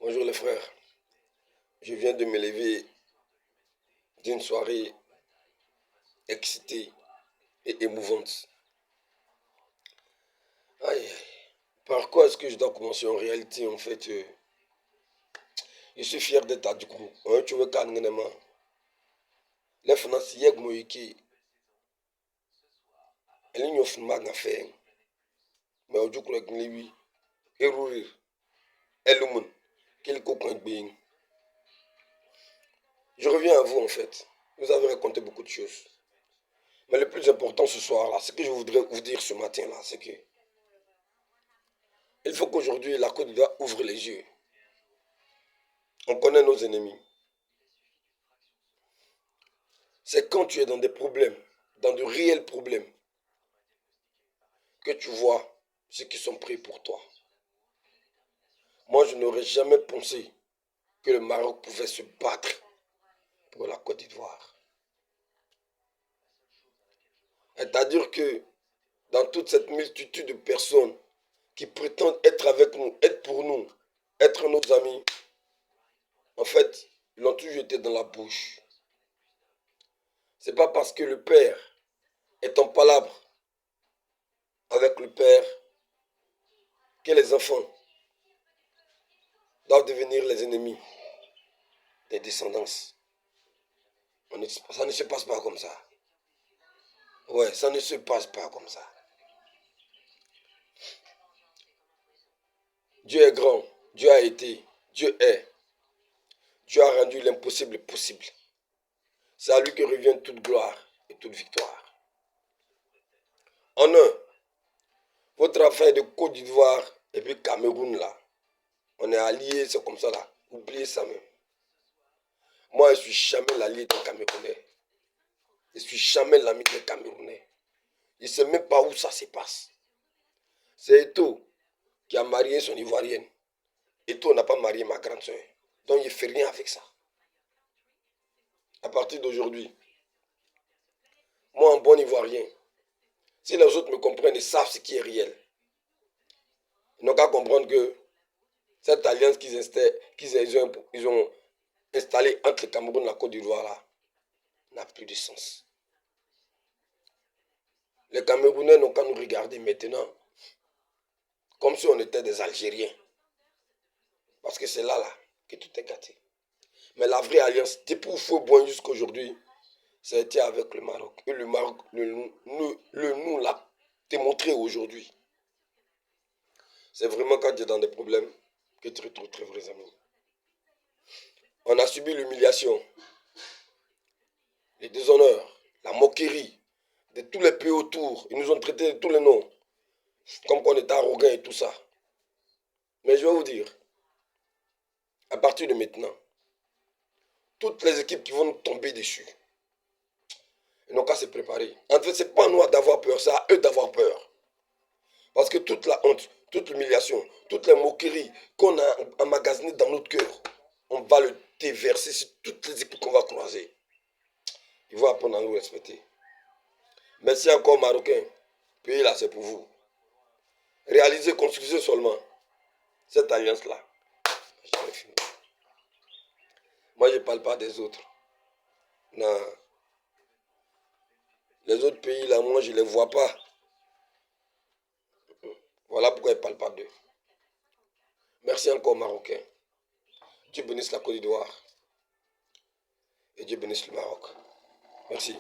Bonjour les frères, je viens de me lever d'une soirée excitée et émouvante. Aïe, aïe. Par quoi est-ce que je dois commencer en réalité en fait je suis fier d'être à du coup. Tu veux qu'un élément. Les financiers qui elle n'y offre pas d'affaires. Mais au coup avec lui et rourir. Elle le monde. Quel coquin de. Je reviens à vous en fait. Vous avez raconté beaucoup de choses. Mais le plus important ce soir-là, ce que je voudrais vous dire ce matin-là, c'est que il faut qu'aujourd'hui la Côte d'Ivoire ouvre les yeux. On connaît nos ennemis. C'est quand tu es dans des problèmes, dans de réels problèmes, que tu vois ceux qui sont pris pour toi. Moi, je n'aurais jamais pensé que le Maroc pouvait se battre pour la Côte d'Ivoire. C'est-à-dire que dans toute cette multitude de personnes qui prétendent être avec nous, être pour nous, être nos amis, en fait, ils l'ont toujours été dans la bouche. C'est pas parce que le père est en palabre avec le père que les enfants doivent devenir les ennemis des descendants. Ça ne se passe pas comme ça. Ouais, ça ne se passe pas comme ça. Dieu est grand, Dieu a été, Dieu est. Dieu a rendu l'impossible possible. C'est à lui que revient toute gloire et toute victoire. En un, votre affaire de Côte d'Ivoire et puis Cameroun là, on est alliés, c'est comme ça là. Oubliez ça même. Moi, je suis jamais l'allié des Camerounais. Je suis jamais l'ami des Camerounais. Je ne sais même pas où ça se passe. C'est Eto qui a marié son Ivoirienne. Eto n'a pas marié ma grande soeur. Donc il ne fait rien avec ça. À partir d'aujourd'hui, moi, un bon Ivoirien, si les autres me comprennent et savent ce qui est réel, ils n'ont qu'à comprendre que cette alliance qu'ils ont installée entre le Cameroun et la Côte d'Ivoire là n'a plus de sens. Les Camerounais n'ont qu'à nous regarder maintenant comme si on était des Algériens. Parce que c'est là que tout est gâté. Mais la vraie alliance, depuis au feu bon jusqu'à aujourd'hui, ça a été avec le Maroc. Et le Maroc nous l'a démontré aujourd'hui. C'est vraiment quand tu es dans des problèmes que tu retrouves très vrais amis. On a subi l'humiliation, les déshonneurs, la moquerie de tous les pays autour. Ils nous ont traités de tous les noms, comme qu'on était arrogants et tout ça. Mais je vais vous dire, à partir de maintenant, toutes les équipes qui vont nous tomber dessus, ils n'ont qu'à se préparer. En fait, ce n'est pas à nous d'avoir peur, c'est à eux d'avoir peur. Parce que toute la honte, toute l'humiliation, toutes les moqueries qu'on a emmagasinées dans notre cœur, on va le déverser sur toutes les équipes qu'on va croiser. Ils vont apprendre à nous respecter. Merci encore, Marocains. Pays là, c'est pour vous. Réalisez, construisez seulement cette alliance-là. Moi, je ne parle pas des autres. Non. Les autres pays, là, moi, je ne les vois pas. Voilà pourquoi je ne parle pas d'eux. Merci encore, Marocains. Dieu bénisse la Côte d'Ivoire. Et Dieu bénisse le Maroc. Merci.